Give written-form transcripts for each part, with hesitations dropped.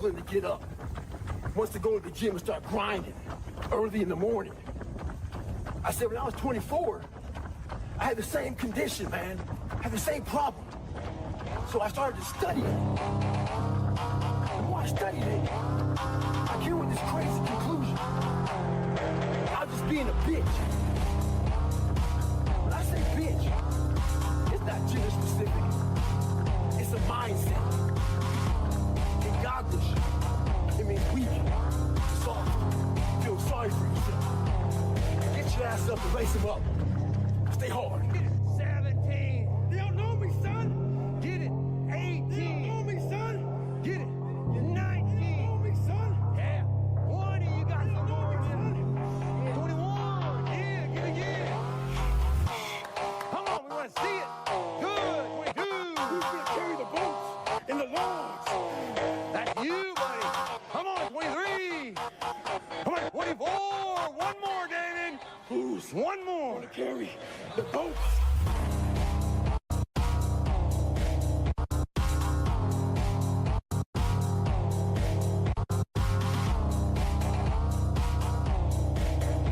discipline to get up. Wants to go to the gym and start grinding early in the morning. I said, when I was 24, I had the same condition, man. I had the same problem. So I started to study it. The more I studied it, I came with this crazy conclusion. I was just being a bitch. When I say bitch, it's not gender specific. It's a mindset. In Godlish, it means weak, soft, feel sorry for yourself. Get your ass up and lace them up. Stay hard. Get it, 17. They don't know me, son. Get it, 18. They don't know me, son. Get it, 19. They don't know me, son. Yeah, 20, you got some more. 21, yeah, get it again. Come on, we want to see it. Good, 22. Who's gonna carry the boats and the logs? That's you, buddy. Come on, 23. Come on, 24. One more, David. Who's One more. gonna carry the boats?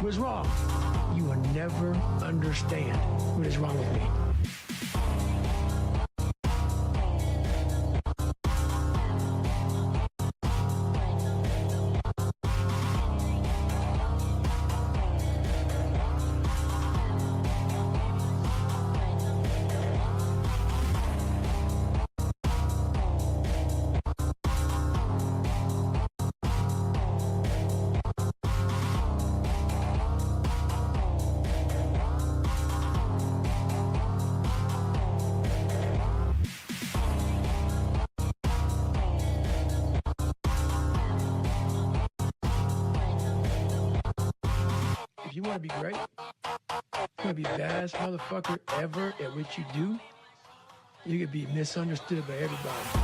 What's wrong? You will never understand what is wrong with me. If you want to be great, you want to be the baddest motherfucker ever at what you do, you could be misunderstood by everybody.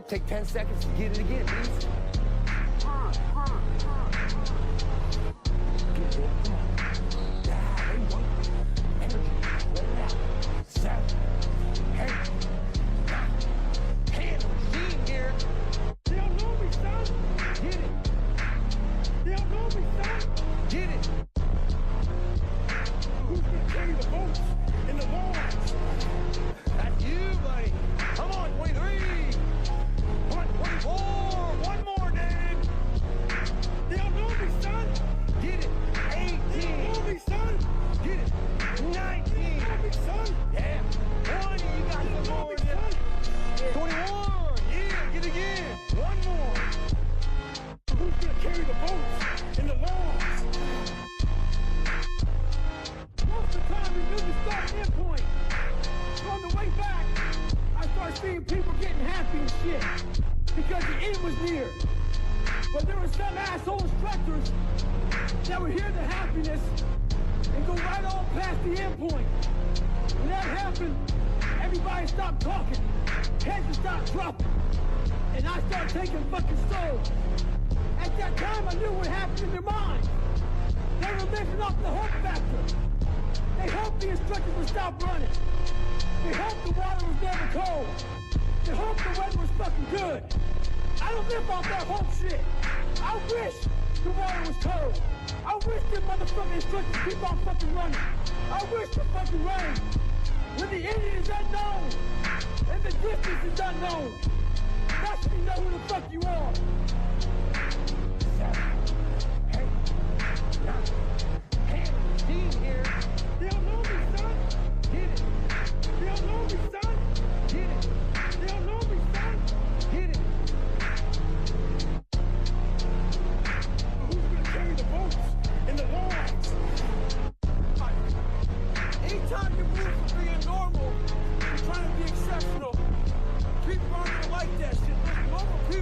Take 10 seconds to get it again, please. Get it, come on. Yeah, there you go. Energy, let it out. 7, 8, 9, 10. Machine here. They don't know me, son. Get it. They don't know me, son. Get it. Who's gonna carry the boats and the logs? That's you, buddy. Come on, 23. Come on, 24. One more, David. They don't know me, son. Get it. They 18. don't know me, son. Get it. 19. They don't know me, son. Yeah. 20. You got They some don't know more me, in there. son. 21. Yeah, get it again. One more. Who's gonna carry the boats and the logs? Most of the time we knew the starting end point. So on the way back, I started seeing people getting happy and shit because the end was near. But there were some asshole instructors that would hear the happiness and go right on past the end point. When that happened, everybody stopped talking. Heads would stop dropping. And I started taking fucking souls. At that time, I knew what happened in their minds. They were living off the hope factor. They hoped the instructors would stop running. They hoped the water was never cold. They hoped the weather was fucking good. I don't live off that hope shit. I wish the water was cold. I wish the motherfucking instructors keep on fucking running. I wish the fucking rain. When the Indian is unknown and the distance is unknown, that's when you know who the fuck you are. 7, 8, 9, 10. Machine here. They don't know me, son. Get it. They don't know me, son. Get it. They don't know me, son. Get it. Who's gonna carry the boats and the logs? Anytime you move from being normal to trying to be exceptional, people aren't gonna like that shit. Normal people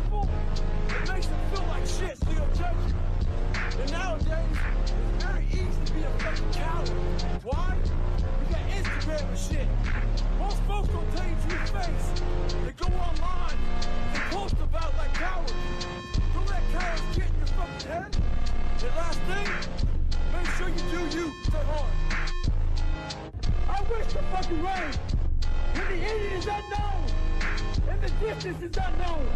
distance is unknown.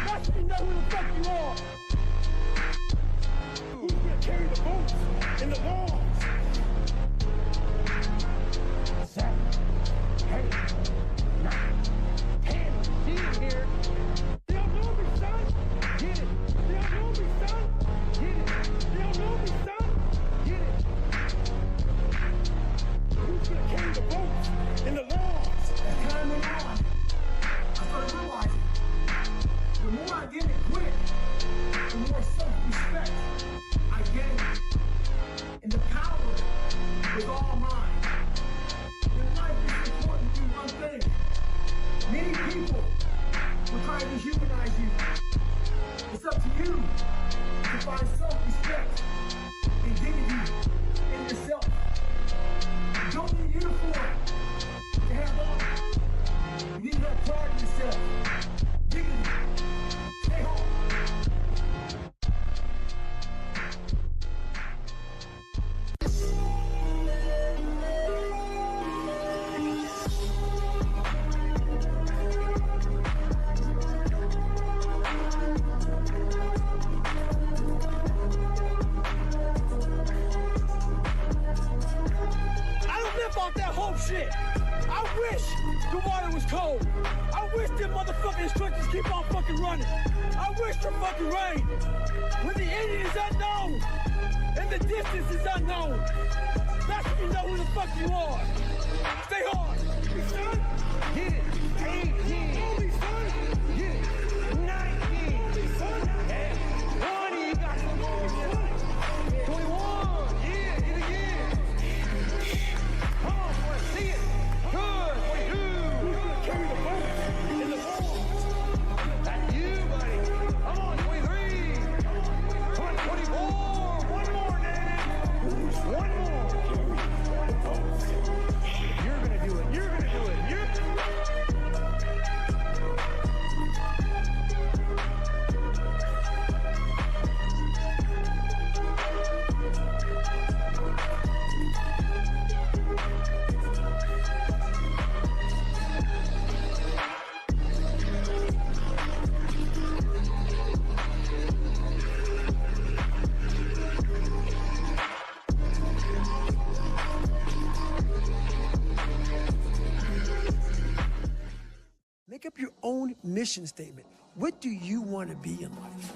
That's when you know who the fuck you are. Who's gonna carry the votes and the laws? 7, 8, 9, 10. Get here. They don't know me, son. Get it. They don't know me, son. Get it. They don't know me, son. Get it. Who's gonna carry the votes and the laws? As time went on, I started realizing the more I did it quick, the more self-respect I gained. And the power was all mine. In life, it's important to do one thing. Many people will try to dehumanize you. It's up to you to find self-respect and dignity in yourself. You don't need uniform to have on. You need to have pride in yourself. Dignity. Stay home. I don't live off that whole shit. I wish the water was cold. I wish them motherfucking instructors keep on fucking running. I wish the fucking rain. When the ending is unknown and the distance is unknown, that's when you know who the fuck you are. Stay hard. Son, get it. 18. Holy son, get it. 19. Son, yeah. 20. You got some more. 21. Yeah, hit again. Come on, boy, see it. Good. 22. Who's gonna carry the boat in the ball? That's you, buddy. Come on, 23. Come on, 24. One more, Danny. One more. You're gonna do it. You're gonna do it. You're. Make up your own mission statement. What do you want to be in life?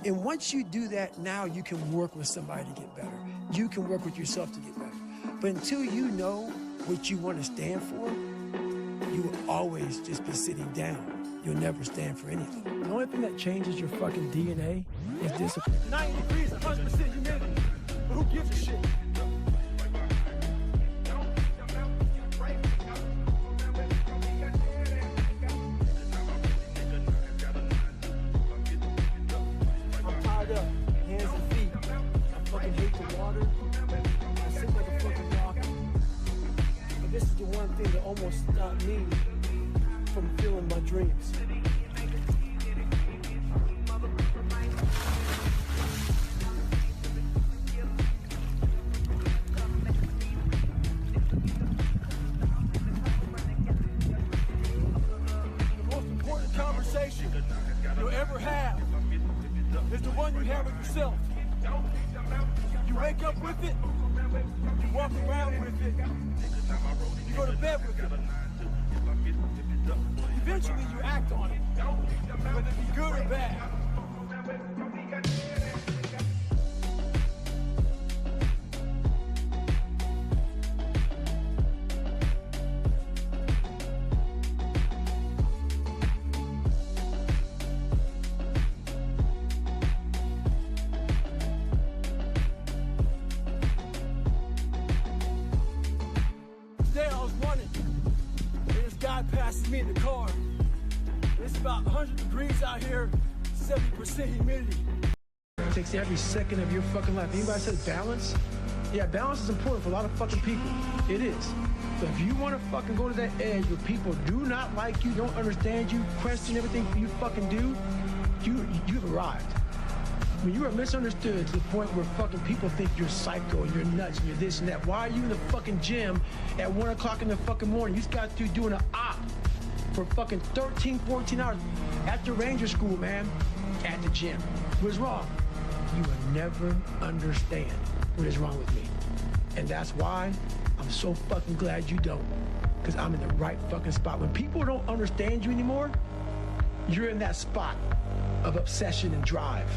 And once you do that, now you can work with somebody to get better. You can work with yourself to get better. But until you know what you want to stand for, you will always just be sitting down. You'll never stand for anything. The only thing that changes your fucking DNA is discipline. 90 degrees, 100% humidity. But who gives a shit? I'm tied up, hands and feet. I fucking hate the water. I sit like a fucking rock. But this is the one thing that almost stopped me from feeling my dreams. Conversation you'll ever have is the one you have with yourself. You wake up with it, you walk around with it, you go to bed with it. Eventually you act on it, whether it be good or bad. Today I was running, and this guy passes me in the car. It's about 100 degrees out here, 70% humidity. It takes every second of your fucking life. Anybody says balance? Yeah, balance is important for a lot of fucking people. It is. So if you want to fucking go to that edge where people do not like you, don't understand you, question everything you fucking do, you've arrived. When you are misunderstood to the point where fucking people think you're psycho and you're nuts and you're this and that, why are you in the fucking gym at 1 o'clock in the fucking morning? You just got through doing an op. for fucking 13, 14 hours at the Ranger School, man, at the gym. What's wrong? You will never understand what is wrong with me. And that's why I'm so fucking glad you don't. Because I'm in the right fucking spot. When people don't understand you anymore, you're in that spot of obsession and drive.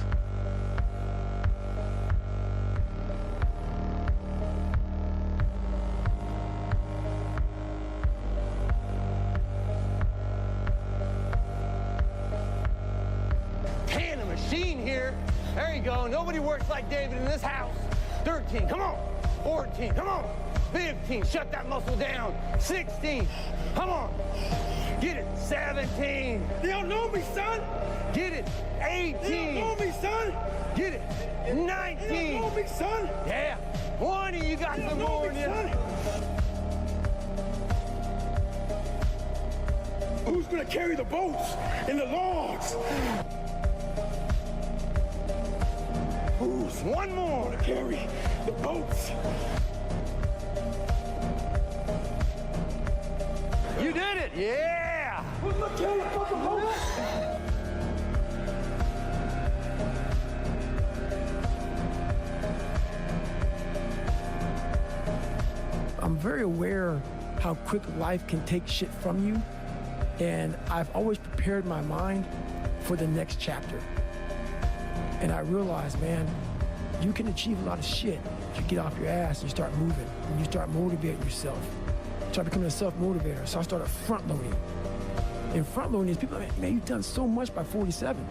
Pan a machine here. There you go. Nobody works like David in this house. 13, come on. 14, come on. 15, shut that muscle down. 16, come on. Get it. 17. They don't know me, son. Get it. 18. They don't know me, son. Get it. 19. They don't know me, son. Yeah. 20, you got They some don't know more me, in you. son. Who's gonna carry the boats and the logs? Who's One more. gonna carry the boats? You did it. Yeah. Who's gonna carry the fucking boats? I'm very aware how quick life can take shit from you, and I've always prepared my mind for the next chapter. And I realized, man, you can achieve a lot of shit if you get off your ass and you start moving, and you start motivating yourself. Start becoming a self-motivator. So I started front-loading. And front-loading is people, man, you've done so much by 47,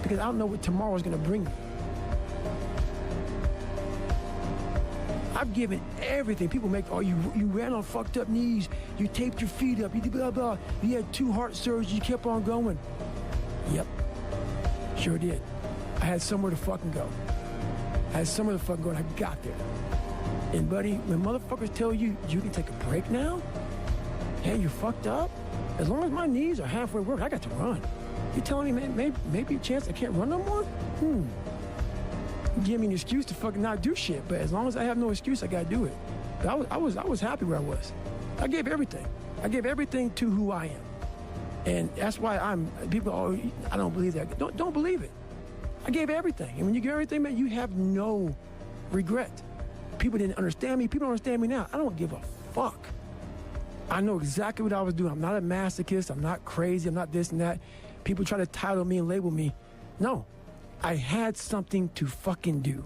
because I don't know what tomorrow's gonna bring you. I've given everything. People make, oh, you ran on fucked up knees, you taped your feet up, you did blah, blah, you had 2 heart surgeries, you kept on going. Yep, sure did. I had somewhere to fucking go. I had somewhere to fucking go, and I got there. And buddy, when motherfuckers tell you, you can take a break now, hey, you fucked up, as long as my knees are halfway worked, I got to run. You telling me, man, maybe a chance I can't run no more? Give me an excuse to fucking not do shit, but as long as I have no excuse, I gotta do it. But I was happy where I was. I gave everything. I gave everything to who I am. And that's why people, oh, I don't believe that. Don't believe it. I gave everything. And when you give everything, man, you have no regret. People didn't understand me. People don't understand me now. I don't give a fuck. I know exactly what I was doing. I'm not a masochist. I'm not crazy. I'm not this and that. People try to title me and label me. No. I had something to fucking do.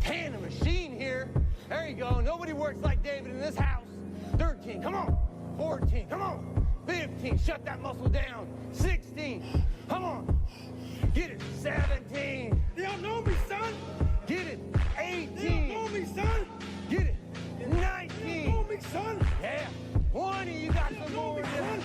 Pan a machine here. There you go. Nobody works like David in this house. 13, come on. 14, come on. 15, shut that muscle down. 16, come on. Get it. 17. They don't know me, son. Get it. They don't 18. know me, son. Get it. They don't 19. know me, son. Yeah. 20, you got They some don't know more me, in son. you.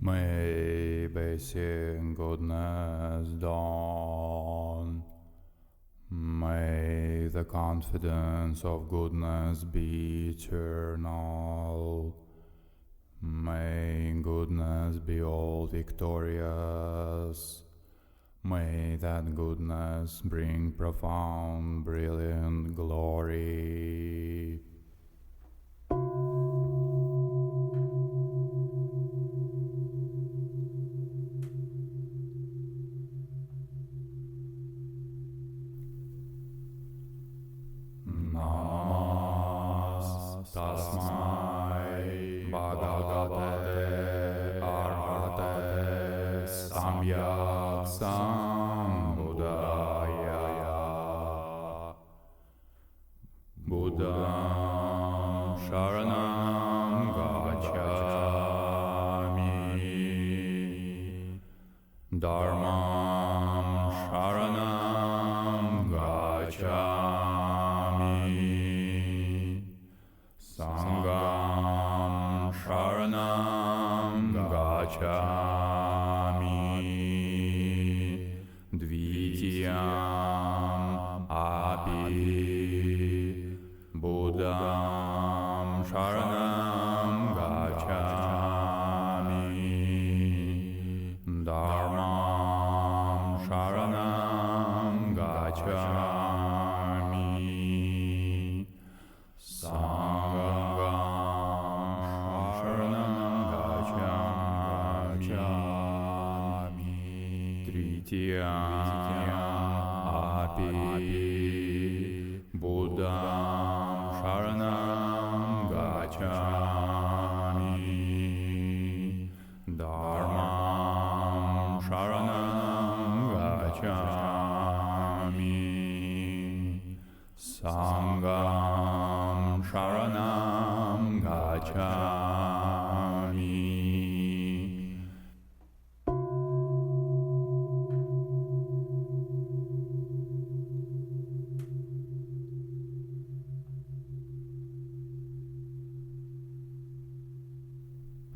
May be seeing goodness dawn. May the confidence of goodness be eternal. May goodness be all victorious. May that goodness bring profound, brilliant glory. Tasmai Bhagavate Arhate Samyak Sambuddhaya. Buddham Sharanam Gacchami. Dharmam Sharanam Gacchami. Sangam Sharanam Gacchami. Dvitiyam Api Buddham Sharanam Gacchami. Dharmam Sharanam Gacchami. Api Buddham Sharanam Gacchami. Dharmam Sharanam Gacchami. Sangam Sharanam Gacchami.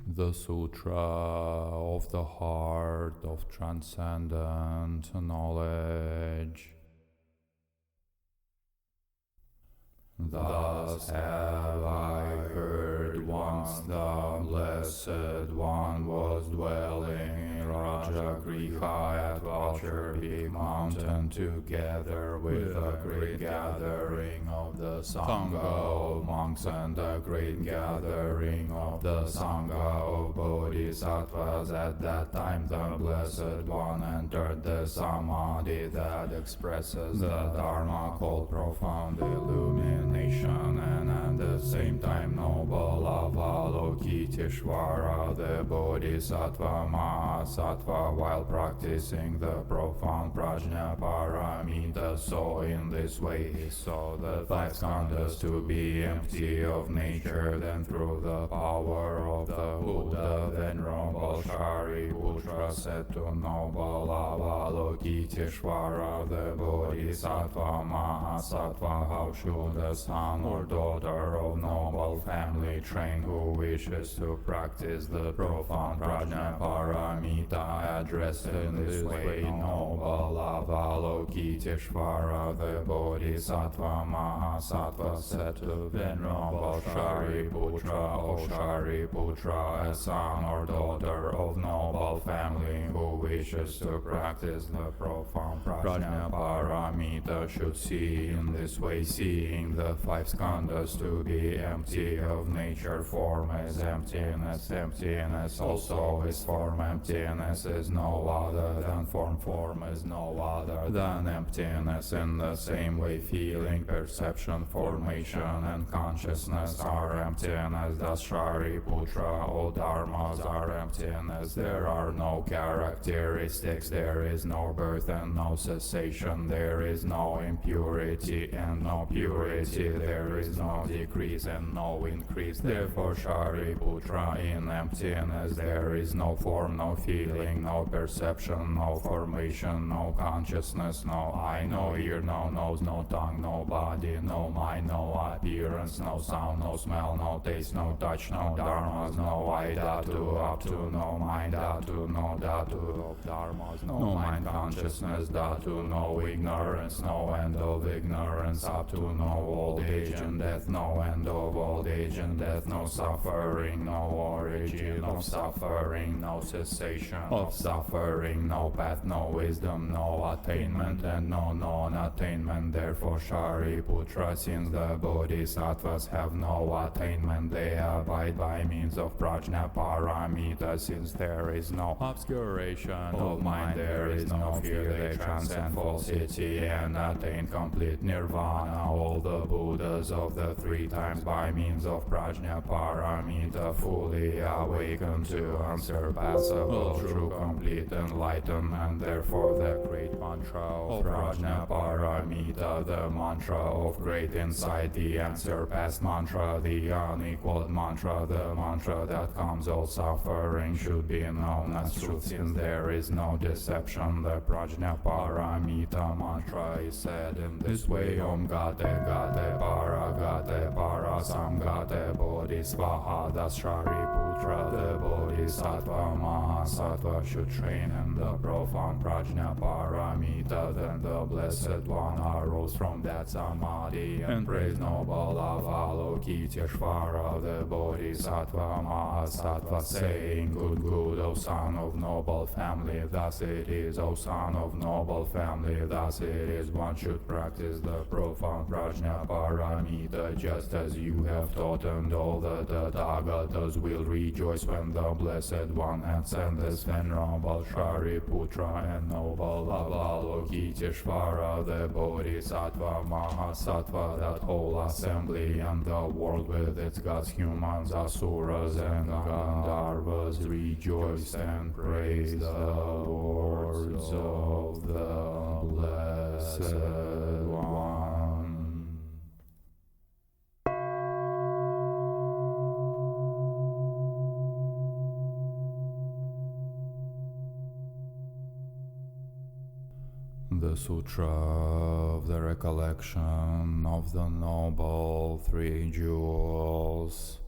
The Sutra of the Heart of Transcendent Knowledge. Thus have I heard once the Blessed One was dwelling in Rajagriha at Vulture Peak Mountain together with a great gathering of the Sangha of monks and a great gathering of the Sangha of Bodhisattvas. At that time the Blessed One entered the Samadhi that expresses the Dharma called profound illumination, and at the same time noble Avalokiteshvara, the Bodhisattva Mahasattva, while practicing the profound Prajna Paramita. So in this way he saw the five skandhas to be empty of nature. Then through the power of the Buddha, Venerable Shariputra said to noble Avalokiteshvara, the Bodhisattva Mahasattva, how should a son or daughter of noble family train who wishes to practice the profound Prajna Paramita addressed in this way? Noble Avalokiteshvara, the Bodhisattva Mahasattva said to Venerable Shariputra, O Shariputra, a son or daughter of noble family who wishes to practice the profound Prajna Paramita should see in this way, seeing the five skandhas to be empty of nature. Form is emptiness, emptiness also is form. Emptiness is no other than form, form is no other than emptiness. In the same way, feeling, perception, formation, and consciousness are emptiness. Thus Shariputra, all dharmas are emptiness. There are no characteristics, there is no birth and no cessation, there is no impurity and no purity, there is no decrease and no increase. Therefore Shariputra, Putra. In emptiness there is no form, no feeling, no perception, no formation, no consciousness, no eye, no ear, no nose, no tongue, no body, no mind, no appearance, no sound, no smell, no taste, no touch, no dharmas, no I dhatu, up to, no mind dhatu, no dhatu of dharmas, no mind consciousness dhatu, no ignorance, no end of ignorance, up to no old age and death, no end of old age and death, no suffering, no origin of suffering, no cessation of suffering, no path, no wisdom, no attainment and no non-attainment. Therefore Shariputra, since the bodhisattvas have no attainment, they abide by means of prajna paramita. Since there is no obscuration of mind, there is no fear, they transcend falsity and attain complete nirvana. All the Buddhas of the three times by means of prajna paramita fully awaken to unsurpassable true complete enlightenment. Therefore the great mantra of prajna paramita, the mantra of great insight, the unsurpassed mantra, the unequaled mantra, the mantra that calms all suffering, should be known as truth. Since there is no deception, the prajna paramita mantra is said in this way: Om Gate Gate Para Samgate Bodhisvaha. Thus Shariputra, the Bodhisattva Mahasattva, should train in the profound prajna paramita. Then the Blessed One arose from that samadhi and praised noble Avalokiteshvara, the Bodhisattva Mahasattva, saying: Good, good, O son of noble family, thus it is, O son of noble family, thus it is. One should practice the profound prajna paramita just as you have taught, and all the Tathagatas will rejoice when the Blessed One ascends. Venerable Shariputra and noble Avalokiteshvara, the Bodhisattva Mahasattva, that whole assembly and the world with its gods, humans, asuras and Gandharvas rejoiced and praised the words of the Blessed One. The Sutra of the Recollection of the Noble Three Jewels.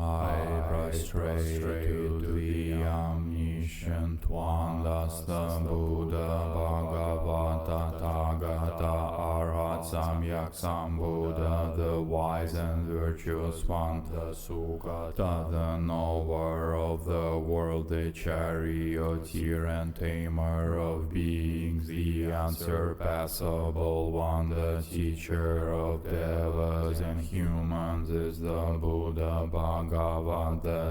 I prostrate to the omniscient one, thus the Buddha, Bhagavata, Tathagata, Arhat, Samyak Sambuddha, the wise and virtuous one, the Sugata, the knower of the world, the charioteer and tamer of beings, the unsurpassable one, the teacher of devas and humans, is the Buddha, Bhagavata,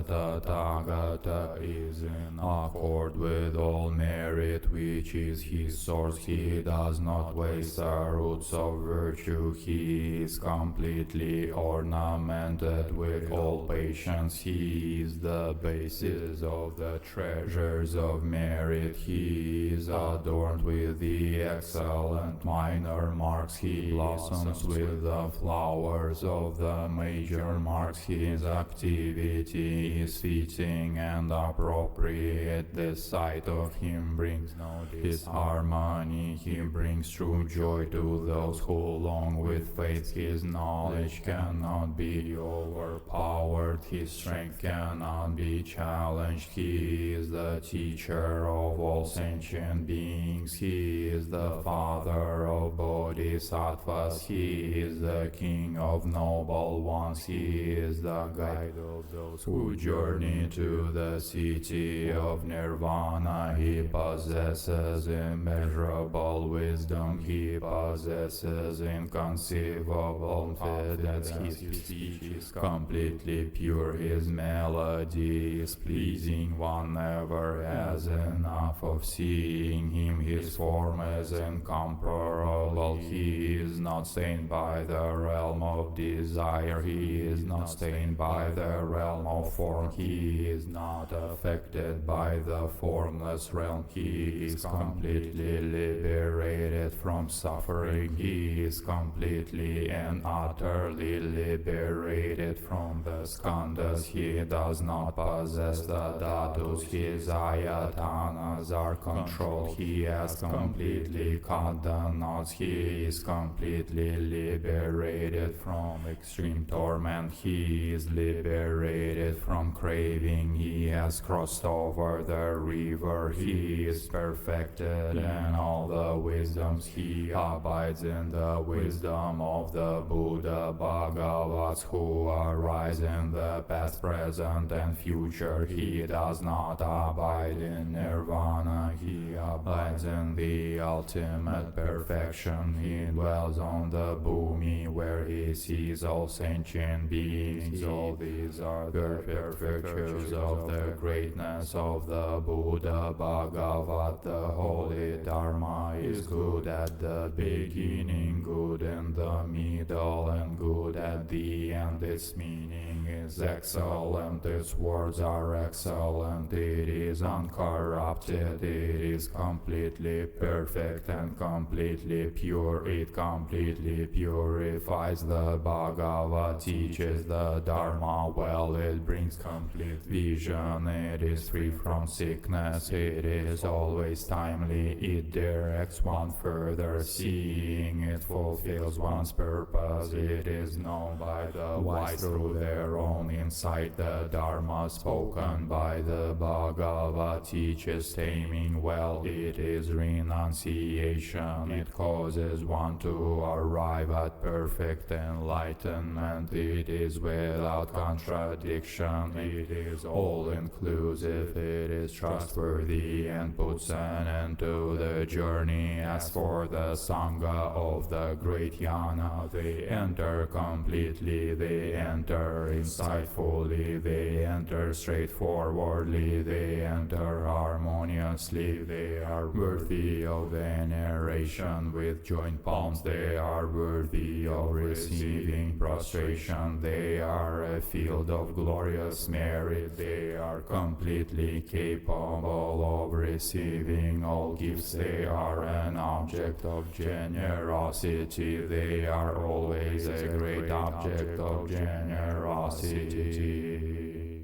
Tathagata, is in accord with all merit, which is his source. He does not waste the roots of virtue. He is completely ornamented with all patience. He is the basis of the treasures of merit. He is adorned with the excellent minor marks. He blossoms with the flowers of the major marks. His activity is fitting and appropriate. The sight of him brings no disharmony. He brings true joy to those who long with faith. His knowledge cannot be overpowered. His strength cannot be challenged. He is the teacher of all sentient beings. He is the father of bodhisattvas. He is the king of noble ones. He is the guide of those who journey to the city of nirvana. He possesses immeasurable wisdom. He possesses inconceivable confidence. His speech is completely pure. His melody is pleasing. One never has enough of seeing him. His form is incomparable. He is not stained by the realm of desire. He is not stained by the realm of form. He is not affected by by the formless realm. He is completely liberated from suffering. He is completely and utterly liberated from the skandhas. He does not possess the dhatus. His ayatanas are controlled. He has completely cut the knots. He is completely liberated from extreme torment. He is liberated from craving. He has crossed over the river. He is perfected in all the wisdoms. He abides in the wisdom of the Buddha Bhagavats who arise in the past, present, and future. He does not abide in nirvana. He abides in the ultimate perfection. He dwells on the bhumi where he sees all sentient beings. All these are the perfect virtues of the greatness of the Buddha Bhagavat. The holy Dharma is good at the beginning, good in the middle, and good at the end. Its meaning is excellent. Its words are excellent. It is uncorrupted. It is completely perfect and completely pure. It completely purifies. The Bhagavad teaches the Dharma well. It brings complete vision. It is free from sickness. It is always timely. It directs one further seeing. It fulfills one's purpose. It is known by the wise through their own insight. The Dharma spoken by the Bhagavad teaches taming well. It is renunciation. It causes one to arrive at perfect enlightenment. It is without contradiction. It is all-inclusive. It is trustworthy and puts an end to the journey. As for the Sangha of the great Yana, they enter completely. They enter insightfully. They enter straightforwardly. They enter harmoniously. They are worthy of veneration with joint palms. They are worthy of receiving prostration. They are a field of glorious merit. They are completely capable of receiving all gifts. They are an object of generosity. They are always a great object of generosity.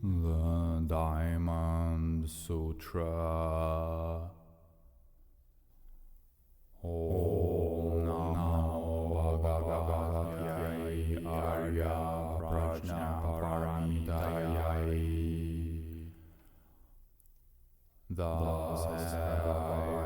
The Diamond Sutra. Om Namo Bhagavate Arya Prajnaparamitaye. Thus have I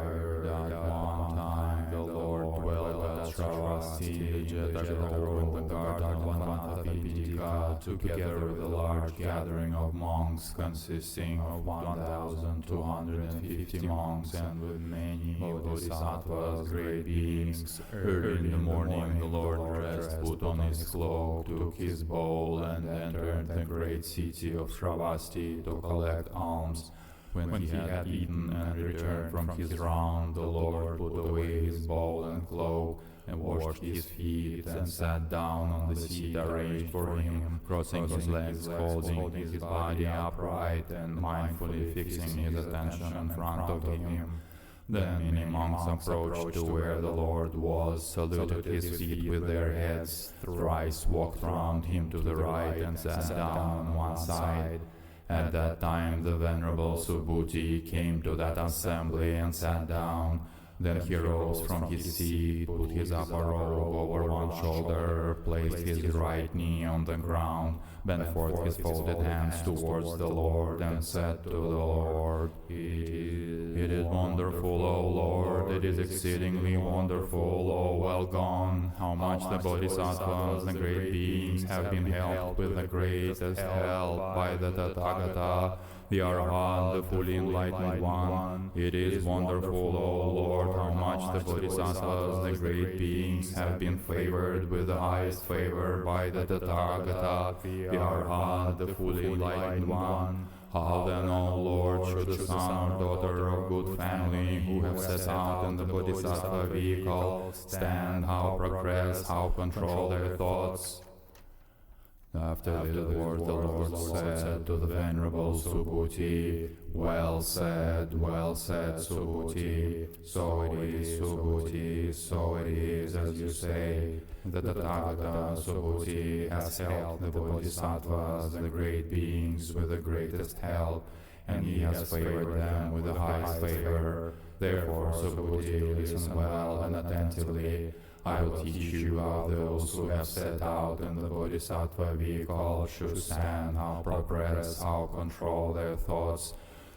heard at one time the Lord dwelt at Shravasti, the Jetagrove, in the garden of Vanatapindika, together with a large gathering of monks consisting of 1,250 monks and with many bodhisattvas, great beings. Early in the morning the Lord dressed, put on his cloak, took his bowl, and entered the great city of Shravasti to collect alms. When he had eaten and returned from his round, the Lord put away his bowl and cloak, and washed his feet, and sat down on the seat arranged for him, crossing his legs, holding his body upright, and mindfully fixing his attention in front of him. Then many monks approached to where the Lord was, saluted his feet with their heads, thrice walked round him to the right, and sat down on one side. At that time the Venerable Subhuti came to that assembly and sat down. Then he rose from his seat, put his upper robe over one shoulder, placed his right knee on the ground, bent forth his folded hands towards the Lord, and said to the Lord, It is wonderful, O Lord, it is exceedingly wonderful, O well gone, how much the Bodhisattvas, the great beings, have been helped with the greatest help by the Tathagata, the Arhat, the fully enlightened one. It is wonderful, O Lord, how much the Bodhisattvas, the great beings, have been favored with the highest favor by the Tathagata, the Arhat, the fully enlightened one. How then, O Lord, should the son or daughter of good family who have set out in the Bodhisattva vehicle stand, how progress, how control their thoughts? After the Lord said to the Venerable Subhuti, well said, Subhuti, so it is, Subhuti, so it is as you say. The Tathagata Subhuti has helped the Bodhisattvas, the great beings, with the greatest help, and he has favored them with the highest favor. Therefore, Subhuti, listen well and attentively. I will teach you how those who have set out in the Bodhisattva vehicle should stand, how progress, how control their thoughts.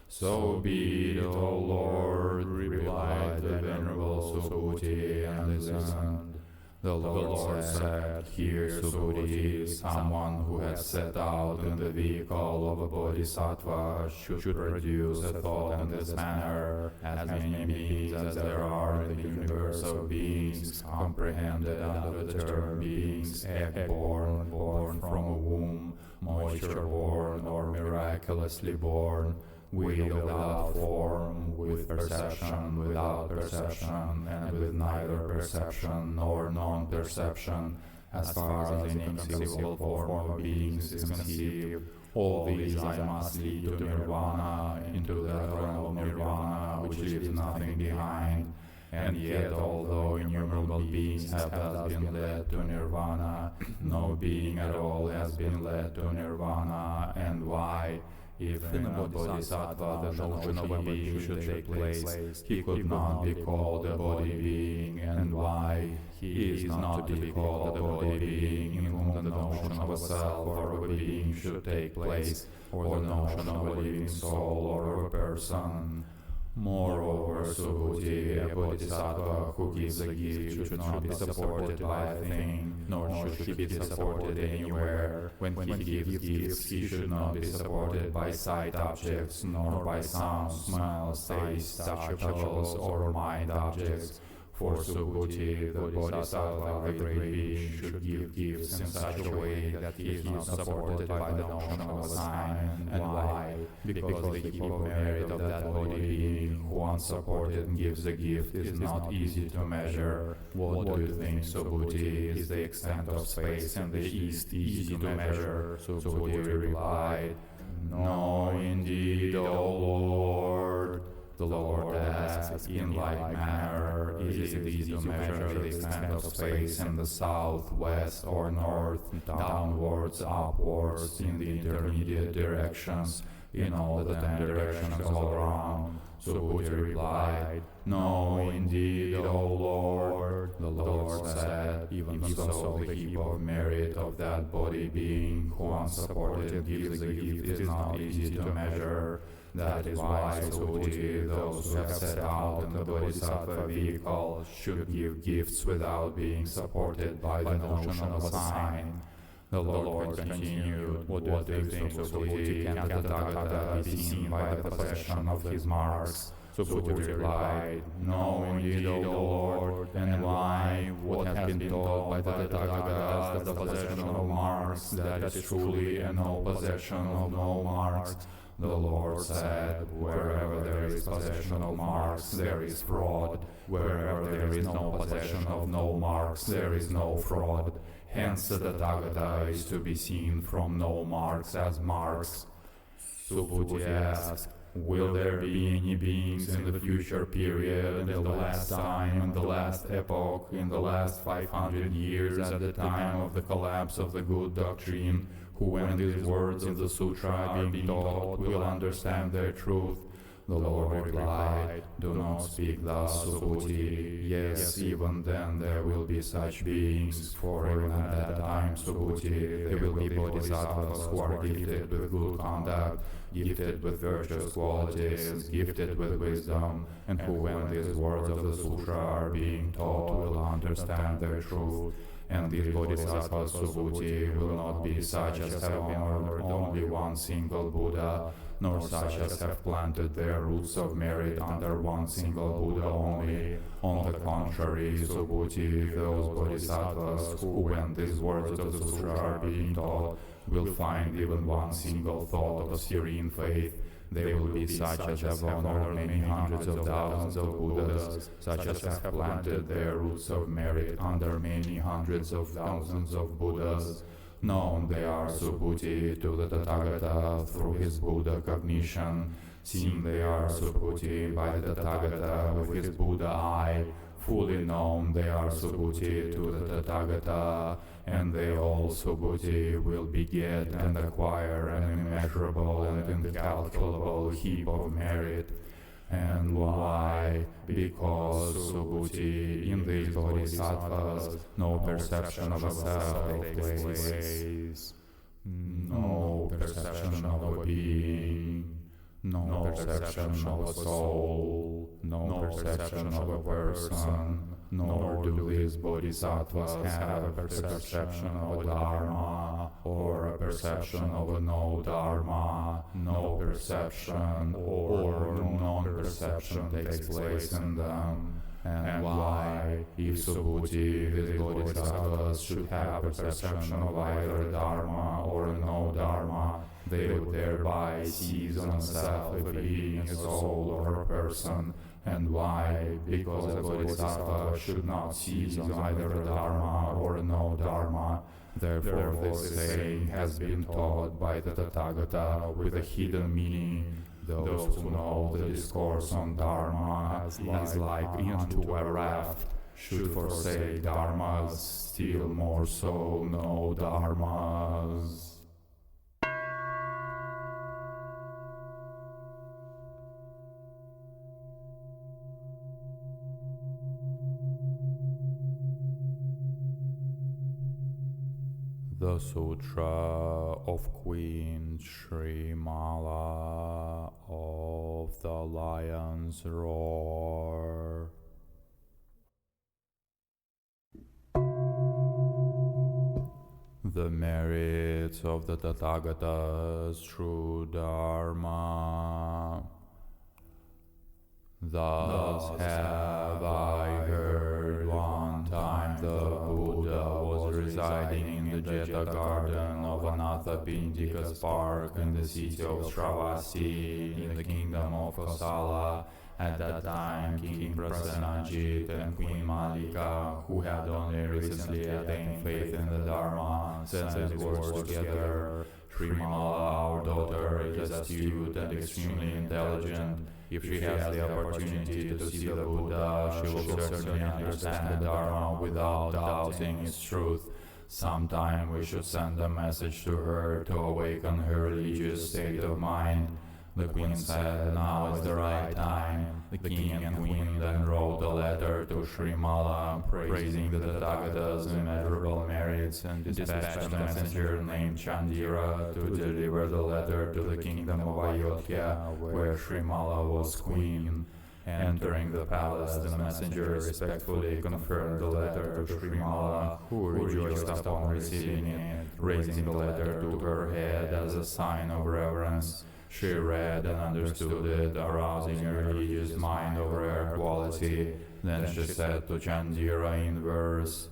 So be it, O Lord, replied the Venerable Subhuti, and listened. The Lord said, Hear, Subhuti, someone who has set out in the vehicle of a Bodhisattva should produce a thought in this manner. As many beings as there are in the universe of beings, comprehended under the term beings, egg-born, born from a womb, moisture-born, or miraculously born, with or without form, with perception, without perception, and with neither perception nor non-perception, as far as the inconceivable form of beings is conceived. All these I must lead to nirvana, into that realm of nirvana which leaves nothing behind. And yet, although innumerable beings have thus been led to nirvana, no being at all has been led to nirvana. And why? If in a Bodhisattva the notion of a being should take place, he could not be called a body being. And why? He is not to be called a body being in whom the notion of a self or of a being should take place, or the notion of a living soul or of a person. Moreover, Subhuti, a Bodhisattva who gives a gift should not be supported by a thing, nor should he be supported anywhere. When he gives gifts, he should not be supported by sight objects, nor by sound, smell, taste, touchables, or mind objects. For Subhuti, the Bodhisattva, the great being, should give gifts in such a way that he is not supported by the notion of a sign. And why? Because the heap of merit of that body being, who unsupported gives a gift, is not easy to measure. What do you think, Subhuti? Is the extent of space in the East easy to measure? Subhuti replied, No, indeed, O Lord. The Lord asked, in like manner, is it easy to measure the extent of space in the south, west, or north, downwards, upwards, in the intermediate directions, in all the 10 directions all around? Subhuti replied, No, indeed, O Lord. The Lord said, Even so, the heap of merit of that body being, who unsupported gives a gift, is not easy to measure. That is why, Subhuti, those who have set out in the Bodhisattva vehicle should give gifts without being supported by the notion of a sign. The Lord continued, What do you think, Subhuti? Can the Tathagata be seen by the possession of his marks? Subhuti replied, No, indeed, O Lord. And why? What has been taught by the Tathagata as the possession of marks, that is truly and no possession of no marks. The Lord said, Wherever there is possession of marks, there is fraud. Wherever there is no possession of no marks, there is no fraud. Hence the Tathagata is to be seen from no marks as marks. Subhuti asked, Will there be any beings in the future period, in the last time, in the last epoch, in the last 500 years, at the time of the collapse of the good doctrine, who when these words in the sutra are being taught will understand their truth? The Lord replied, Do not speak thus, Subhuti. Yes, even then there will be such beings, for even at that time, Subhuti, there will be bodhisattvas who are gifted with good conduct, gifted with virtuous qualities, gifted with wisdom, and who when these words of the sutra are being taught will understand their truth. And these bodhisattvas Subhuti will not be such as have honored only one single Buddha, nor such as have planted their roots of merit under one single Buddha only. On the contrary, Subhuti, those bodhisattvas who, when these words of the sutra are being taught, will find even one single thought of serene faith. They will be such as have honored many hundreds of thousands of Buddhas, such as have planted their roots of merit under many hundreds of thousands of Buddhas. Known they are Subhuti to the Tathagata through his Buddha cognition. Seen they are Subhuti by the Tathagata with his Buddha eye. Fully known they are Subhuti to the Tathagata, and they all Subhuti will beget and acquire an immeasurable and incalculable heap of merit. And why? Because Subhuti, in these bodhisattvas, no perception of a self takes place, no perception of a being, no perception of a soul, no perception of a person, nor do these bodhisattvas have a perception of a dharma or a perception of a no-dharma. No perception or non-perception takes place in them. And why, if Subhuti, these bodhisattvas, should have a perception of either dharma or a no-dharma, they would thereby seize on self a being, a soul, or a person. And why? Because a bodhisattva should not seize on either a dharma or a no-dharma. Therefore this saying has been taught by the Tathagata with a hidden meaning. Those who know the discourse on dharma as like into a raft should forsake dharmas, still more so no dharmas. The Sutra of Queen Srimala of the Lion's Roar. The merits of the Tathagata's true Dharma. Thus have I heard one time the Buddha was residing in the Jeta garden of Anathapindika's park in the city of Shravasti in the kingdom of Kosala. At that time, King Prasenajit and Queen Malika, who had only recently attained faith in the Dharma, said these words together: Srimala, our daughter, is astute and extremely intelligent. If she has the opportunity to see the Buddha, she will certainly understand the Dharma without doubting its truth. Sometime we should send a message to her to awaken her religious state of mind. The queen said, now is the right time. The king and queen then wrote a letter to Srimala praising the Tathagata's immeasurable merits and dispatched a messenger named Chandira to deliver the letter to the kingdom of Ayodhya, where Srimala was queen. Entering the palace, the messenger respectfully confirmed the letter to Srimala, who rejoiced upon receiving it, raising the letter to her head as a sign of reverence. She read and understood it, arousing her religious mind over her quality. Then she said to Chandira in verse,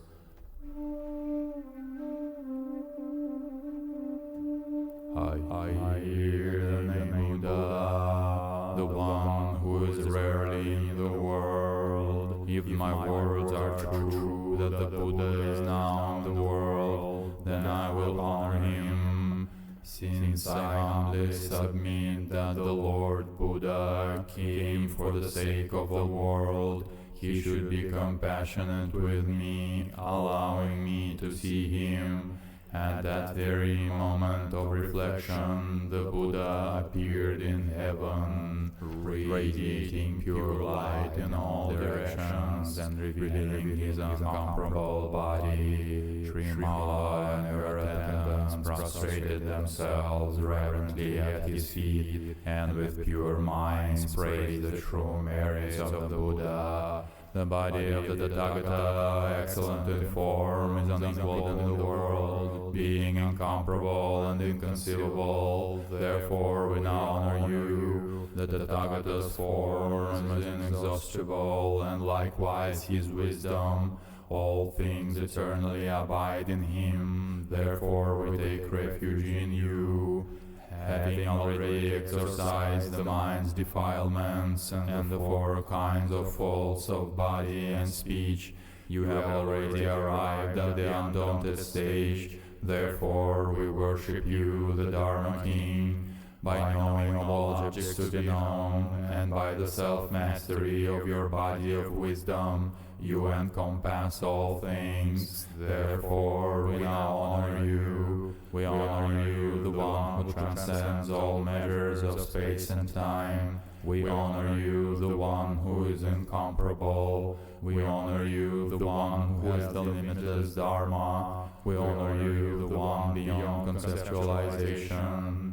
I hear the name Buddha, the one who is rarely in the world. If my words are true, that the Buddha is now in the world, then I will honor him. Since I humbly submit that the Lord Buddha came for the sake of the world, he should be compassionate with me, allowing me to see him. At that very moment of reflection, the Buddha appeared in heaven, radiating pure light in all directions and revealing his incomparable body. Srimala and her attendants prostrated themselves reverently at his feet, and with pure minds praised the true merits of the Buddha. The body of the Tathagata, excellent in form, is unequaled in the world, being incomparable and inconceivable. Therefore we now honor you. The Tathagata's form is inexhaustible, and likewise his wisdom. All things eternally abide in him. Therefore we take refuge in you. Having already exorcised the mind's defilements and the 4 kinds of faults of body and speech, you have already arrived at the undaunted stage. Therefore we worship you, the Dharma King, by knowing all objects to be known, and by the self-mastery of your body of wisdom, you encompass all things. Therefore we now honor you. We honor you, the one who transcends all measures of space and time. We honor you, the one who is incomparable. We honor you, the one who has the limitless Dharma. We honor you, the one beyond conceptualization.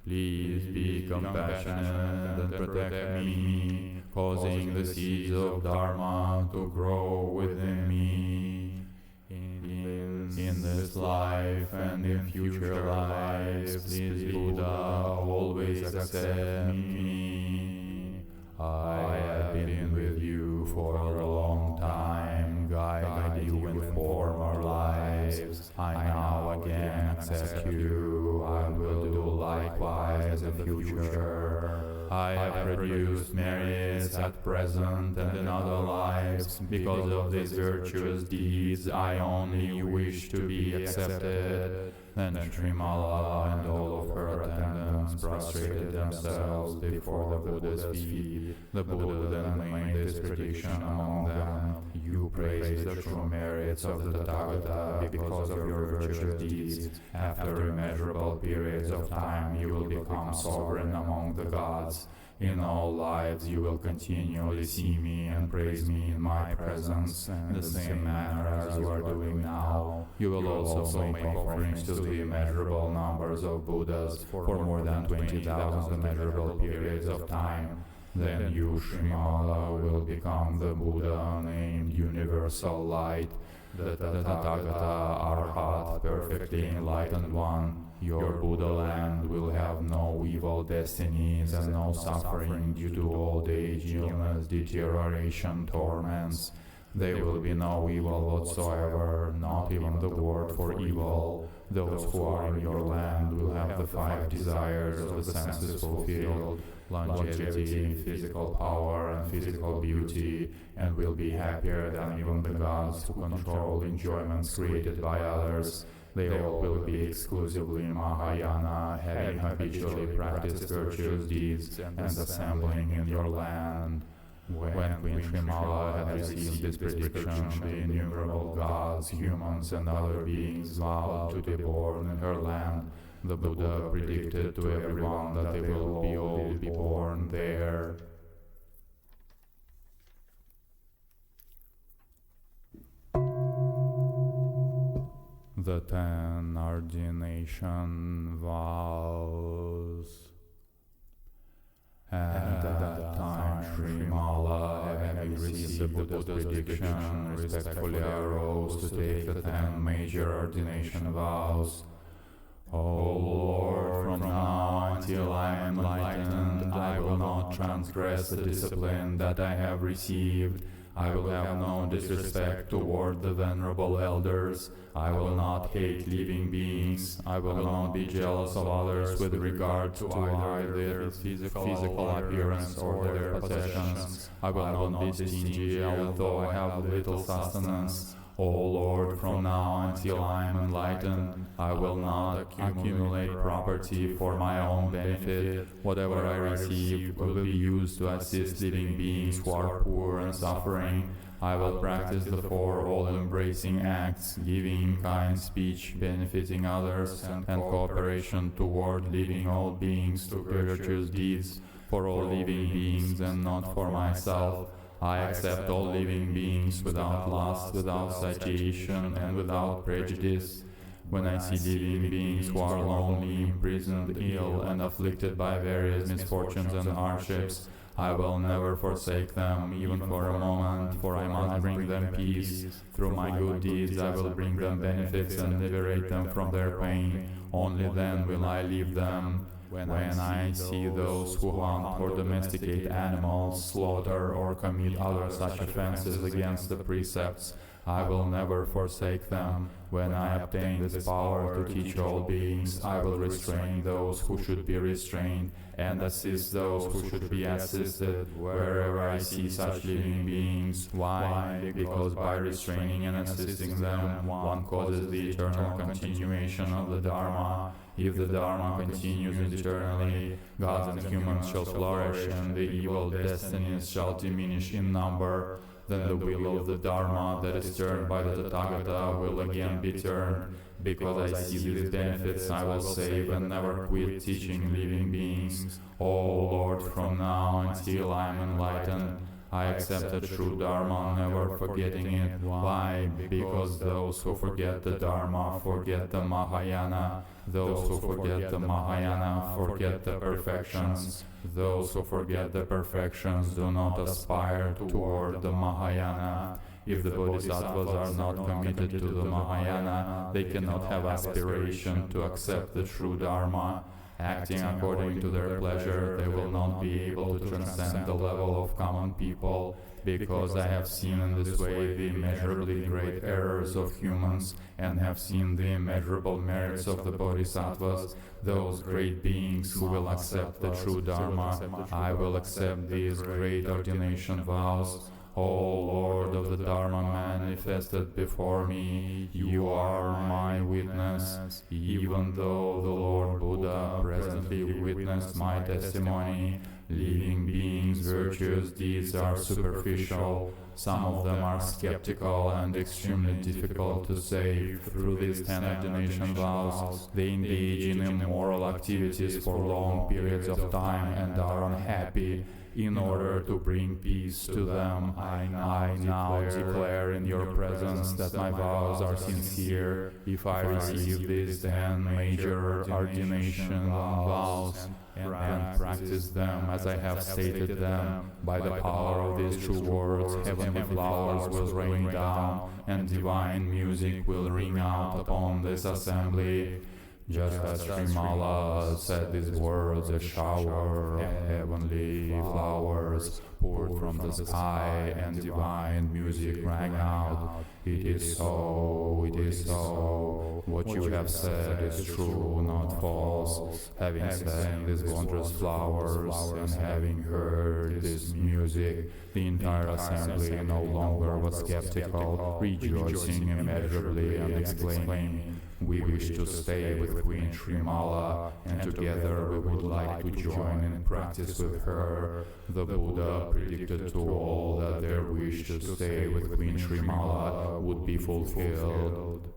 Please be compassionate and protect me, causing the seeds of Dharma to grow within me. In this life and in future lives, please Buddha, always accept me. I have been with you for a long time, guide you in former lives. I now again accept you. I will do likewise in the future. I have produced merits at present and in other lives. Because of these virtuous deeds, I only wish to be accepted. Then Srimala and all of her attendants prostrated themselves before the Buddha's feet. The Buddha then made this prediction among them: you praise the true merits of the Tathagata because of your virtuous deeds. After immeasurable periods of time, you will become sovereign among the gods. In all lives you will continually see me and praise me in my presence, in the same manner as you are doing now. You will also make offerings to the immeasurable numbers of Buddhas for more than 20,000 immeasurable periods of time. Then you, Srimala, will become the Buddha named Universal Light, the Tathagata Arhat, perfectly enlightened one. Your Buddha land will have no evil destinies and no suffering due to old age, illness, deterioration, torments. There will be no evil whatsoever, not even the word for evil. Those who are in your land will have the 5 desires of the senses fulfilled: longevity, physical power, and physical beauty, and will be happier than even the gods who control enjoyments created by others. They all will be exclusively Mahayana, having habitually practiced virtuous deeds and assembling in your land. When Queen Srimala had received this prediction, the innumerable gods, humans, and other beings vowed to be born in her land. The Buddha predicted to everyone that they will all be born there. The 10 ordination vows. At that time, Srimala, having received the Buddha's prediction, respectfully arose to take the 10 major ordination vows. O Lord, from now until I am enlightened, I will not transgress the discipline that I have received. I will have no disrespect toward the venerable elders. I will not hate living beings. I will not be jealous of others with regard to either their physical appearance or their possessions. I will not be stingy, although I have little sustenance. O Lord, from now until I am enlightened, I will not accumulate property for my own benefit. Whatever I receive will be used to assist living beings who are poor and suffering. I will practice the 4 all-embracing acts: giving, kind speech, benefiting others, and cooperation toward leading all beings to virtuous deeds, for all living beings and not for myself. I accept all living beings without lust, without satiation, and without prejudice. When I see living beings who are lonely, imprisoned, ill, and afflicted by various misfortunes and hardships, I will never forsake them, even for a moment, for I must bring them peace. Through my good deeds I will bring them benefits and liberate them from their pain. Only then will I leave them. When I see those who hunt or domesticate animals, slaughter or commit other such offenses against the precepts, I will never forsake them. When I obtain this power to teach all beings, I will restrain those who should be restrained, and assist those who should be assisted, wherever I see such living beings. Why? Because by restraining and assisting them, one causes the eternal continuation of the Dharma. If the Dharma continues eternally, gods and humans shall flourish, and the evil destinies shall diminish in number. Then the wheel of the Dharma that is turned by the Tathagata will again be turned. Because I see these benefits, I will save and never quit teaching living beings. O Lord, from now until I am enlightened, I accept the true Dharma, never forgetting it. Why? Because those who forget the Dharma forget the Mahayana. Those who forget the Mahayana forget the perfections. Those who forget the perfections do not aspire toward the Mahayana. If the Bodhisattvas are not committed to the Mahayana, they cannot have aspiration to accept the true Dharma. Acting according to their pleasure, they will not be able to transcend the level of common people, because I have seen in this way the immeasurably great errors of humans, and have seen the immeasurable merits of the Bodhisattvas, those great beings who will accept the true Dharma. I will accept these great ordination vows. O Lord of the Dharma manifested before me, you are my witness. Even though the Lord Buddha presently witnessed my testimony, living beings' virtuous deeds are superficial. Some of them are skeptical and extremely difficult to save. Through these 10 ordination vows, they engage in immoral activities for long periods of time and are unhappy. In order to bring peace to them, I now declare in your presence that my vows are sincere. If I receive these 10 major ordination vows and practice them as I have stated them, by the power of these true words, heavenly flowers will rain down, and divine music will ring out upon this assembly. Just as Srimala said these words, a shower of heavenly flowers poured from the sky and divine music rang out. It is so, it is so. What you have said is true, not false. Having seen these wondrous flowers and having heard this music, the entire assembly no longer was skeptical, rejoicing immeasurably and exclaiming, "We wish to stay with Queen Srimala, and together we would like to join in practice with her." The Buddha predicted to all that their wish to stay with Queen Srimala would be fulfilled.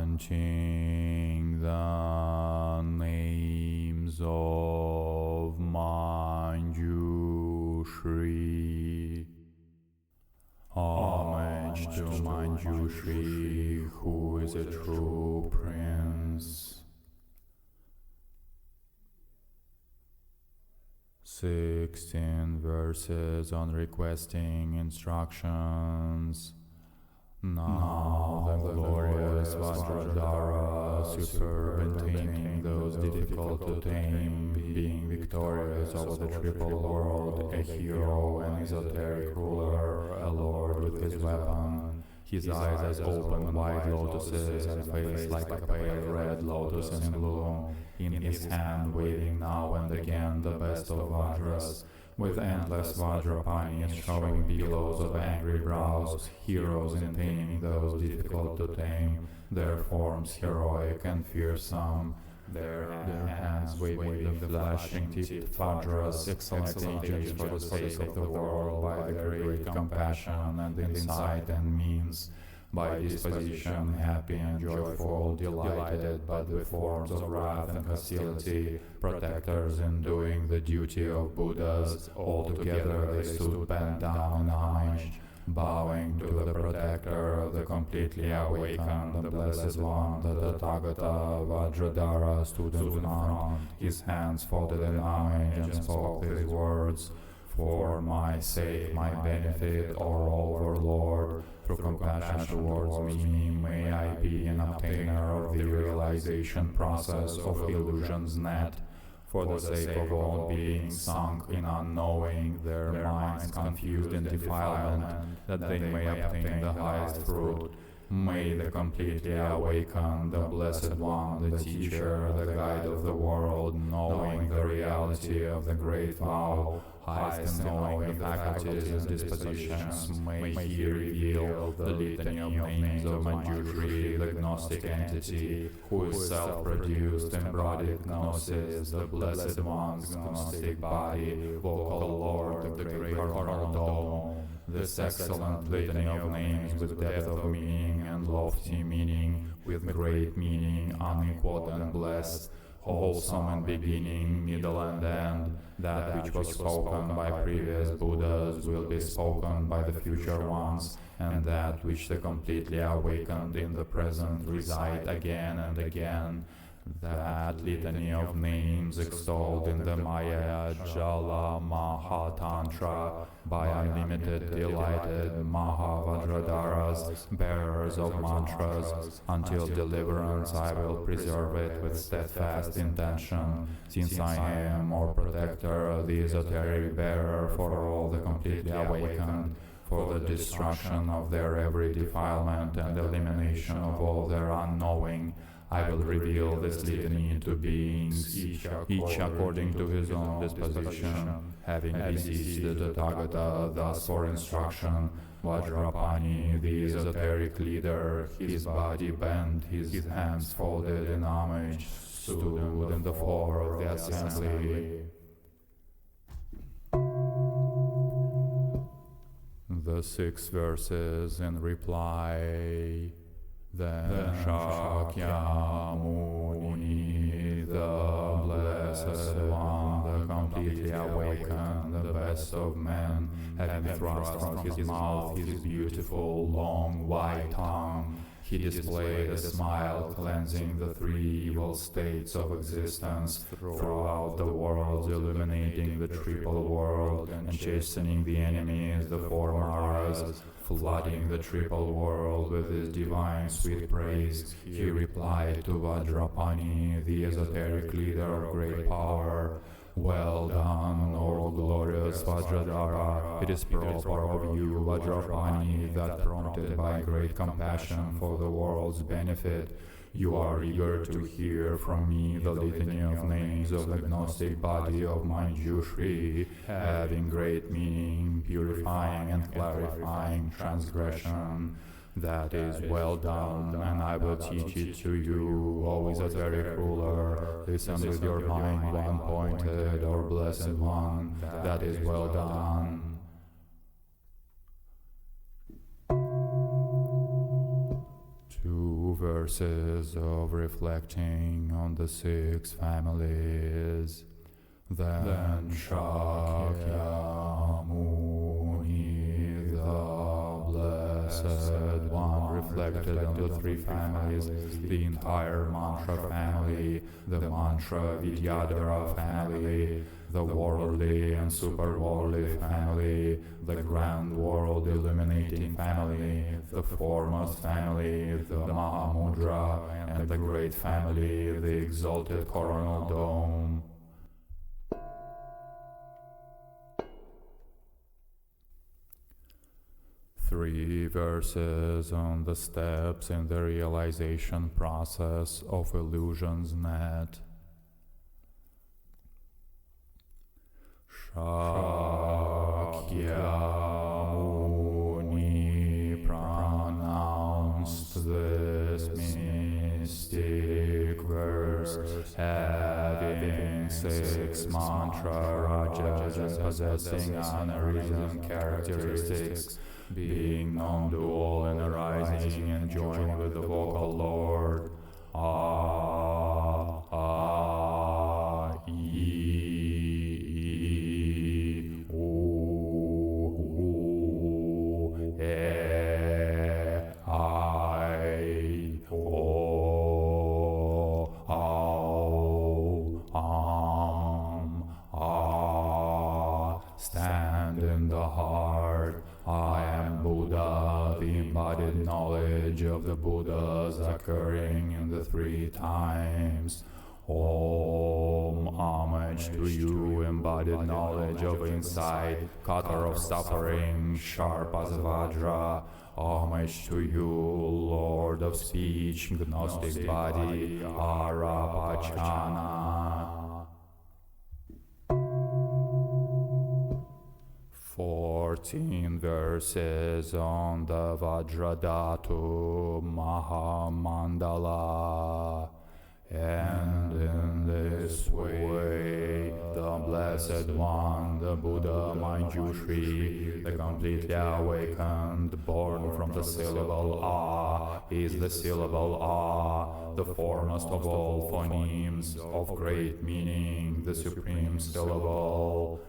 Chanting the names of Manjushri. Homage to Manjushri, who is a true prince. 16 verses on requesting instructions. Now the glorious Vajradhara, superb in taming those difficult to tame, being victorious over the triple world, a hero, an esoteric ruler, a lord with his weapon, his eyes as open white lotuses and face like a pale red lotus in bloom, in his hand waving now and again the best of Vajras, with endless Vajrapani showing billows of angry brows, heroes in taming those difficult to tame, their forms heroic and fearsome, their hands waving the flashing tipped Vajras, excellent agents for the sake of the world by the great compassion and insight and means. by disposition, happy and joyful, delighted by the forms of wrath and hostility, protectors in doing the duty of Buddhas. Altogether they stood bent down in homage, bowing to the protector of the completely awakened, the Blessed One. The Tathagata Vajradhara stood in front, his hands folded in homage, and spoke these words: "For my sake, my benefit, or overlord, through compassion towards me, may I be an obtainer of the realization process of illusion's net. For the sake of all beings sunk in unknowing, their minds confused in defilement, that they may obtain the highest fruit. May the completely awakened, the Blessed One, the Teacher, the Guide of the world, knowing the reality of the Great Vow, highest knowing the faculties and dispositions, may He reveal the litany of names of Manjushri, the Gnostic entity, who is self-produced embodied Gnosis, the Blessed One's Gnostic body, vocal Lord of the Great Coronal Dome. This excellent litany of names with depth of meaning and lofty meaning, with great meaning, unequaled and blessed, wholesome and beginning, middle and end, that which was spoken by previous Buddhas will be spoken by the future ones, and that which the completely awakened in the present recite again and again. That litany of names extolled in the Maya Jala Mahatantra by unlimited delighted Mahavajradharas, bearers of mantras, until deliverance I will preserve it with steadfast intention, since I am, or protector, the esoteric bearer for all the completely awakened, for the destruction of their every defilement and elimination of all their unknowing. I will reveal this litany to beings, each according to his own disposition, having beseeched the Tathagata thus for instruction. Vajrapani, the esoteric leader, his body bent, his hands folded in homage, stood in the floor of the assembly. The 6 verses in reply. Then Shakyamuni, the Blessed One, the completely awakened, the best of men, having thrust from his mouth his beautiful, long, white tongue, he displayed a smile, cleansing the 3 evil states of existence throughout the world, illuminating the triple world, and chastening the enemies, the 4 Maras, flooding the triple world with his divine sweet praise. He replied to Vajrapani, the esoteric leader of great power: "Well done, O glorious Vajradhara! It is proper of you, Vajrapani, that prompted by great compassion for the world's benefit, you are eager to hear from me the litany of names of the Gnostic body of Manjushri, having great meaning, purifying and clarifying transgression. That is well done, and I will teach it to you, O esoteric ruler. Listen with your mind one-pointed, or Blessed One. That is well done." 2 verses of reflecting on the 6 families. Then Shakyamuni, the Blessed One, reflected on the 3 families, the entire mantra family, the mantra Vidyadhara family, the worldly and super-worldly family, the grand world illuminating family, the foremost family, the Mahamudra, and the great family, the exalted coronal dome. Three verses on the steps in the realization process of illusion's net. Shakyamuni pronounced this mystic verse, having 6 mantra rajas and possessing unarisen characteristics, being non-dual and arising and joining with the vocal Lord. Ah, ah, ee, ooh, eh, I, oh, ow, ah. Stand in the heart. I am Buddha, the embodied knowledge of the Buddhas occurring in the 3 times. Om, homage to you, embodied knowledge of insight, cutter of suffering, sharp as Vajra. Homage to you, Lord of speech, Gnostic body, Arapachana. 14 verses on the Vajradhatu Mahamandala. And in this way, the Blessed One, the Buddha Manjushri, the completely awakened, born from the syllable Ah, is the syllable Ah, the foremost of all phonemes, of great meaning, the supreme syllable.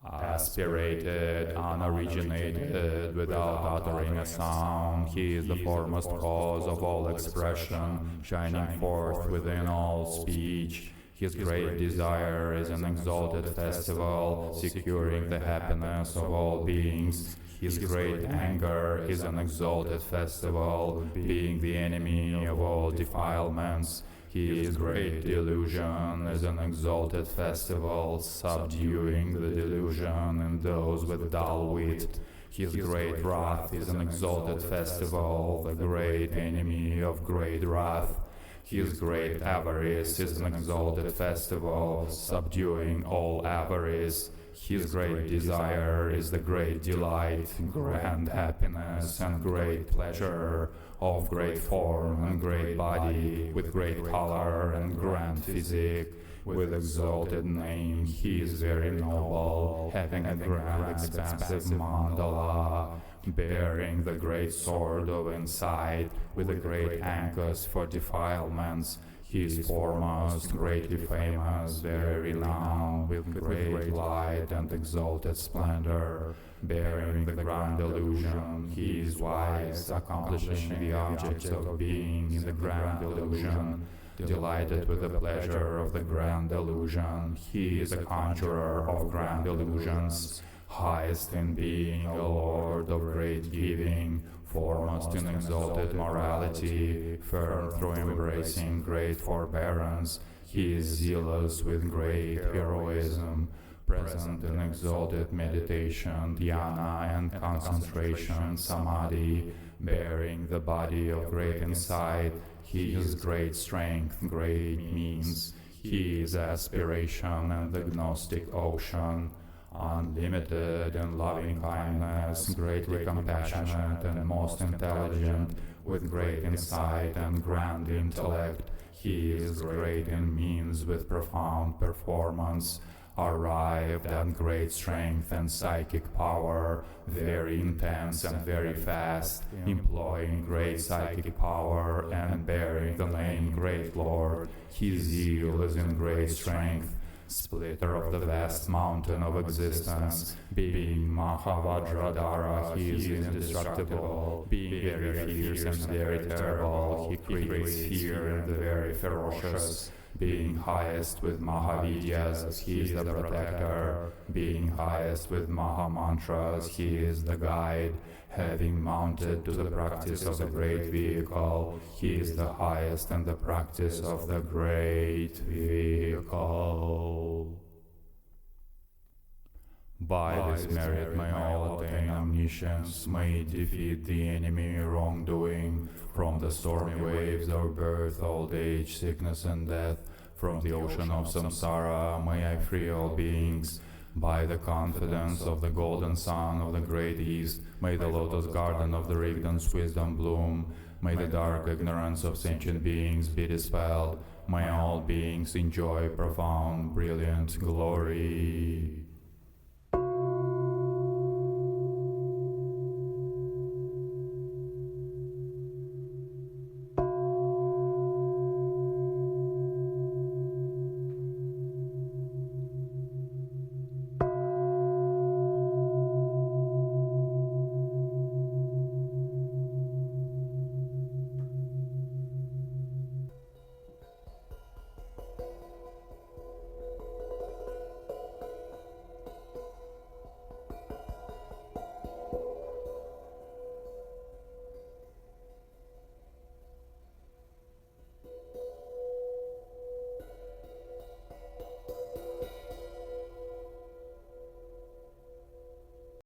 Aspirated, unoriginated, without uttering a sound, he is the foremost cause of all expression, shining forth within all speech. His great desire is an exalted festival, securing the happiness of all beings. His great anger is an exalted festival, being the enemy of all defilements. His great delusion is an exalted festival, subduing the delusion in those with dull wit. His great wrath is an exalted festival, the great enemy of great wrath. His great avarice is an exalted festival, subduing all avarice. His great desire is the great delight, grand happiness, and great pleasure, of great form and great body, with great color and grand physique, with exalted name. He is very noble, having a grand expansive mandala, bearing the great sword of insight, with the great anchors for defilements. He is foremost, greatly famous, very renowned, with great light and exalted splendor, bearing the grand illusion. He is wise, accomplishing the objects of being in the grand illusion, delighted with the pleasure of the grand illusion. He is a conjurer of grand illusions, highest in being, a lord of great giving, foremost in exalted morality, firm through embracing great forbearance. He is zealous with great heroism, present in exalted meditation, dhyana, and concentration, samadhi, bearing the body of great insight. He is great strength, great means. He is aspiration and the Gnostic ocean, unlimited in loving kindness, greatly compassionate and most intelligent, with great insight and grand intellect. He is great in means with profound performance, arrived at great strength and psychic power, very intense and very fast, employing great psychic power and bearing the name Great Lord. His zeal is in great strength, splitter of the vast mountain of existence, being Mahavajradhara. He is indestructible, being very fierce and very terrible. He creates fear and the very ferocious, being highest with Mahavidyas. He is the protector, being highest with Mahamantras. He is the guide, having mounted to the practice of the great vehicle. He is the highest in the practice of the great vehicle. By this merit may all attain omniscience, may defeat the enemy wrongdoing, from the stormy waves of birth, old age, sickness and death, from the ocean of samsara, may I free all beings. By the confidence of the golden sun of the great east, may the lotus garden of the Rigdon's wisdom bloom, may the dark ignorance of sentient beings be dispelled, may all beings enjoy profound, brilliant glory.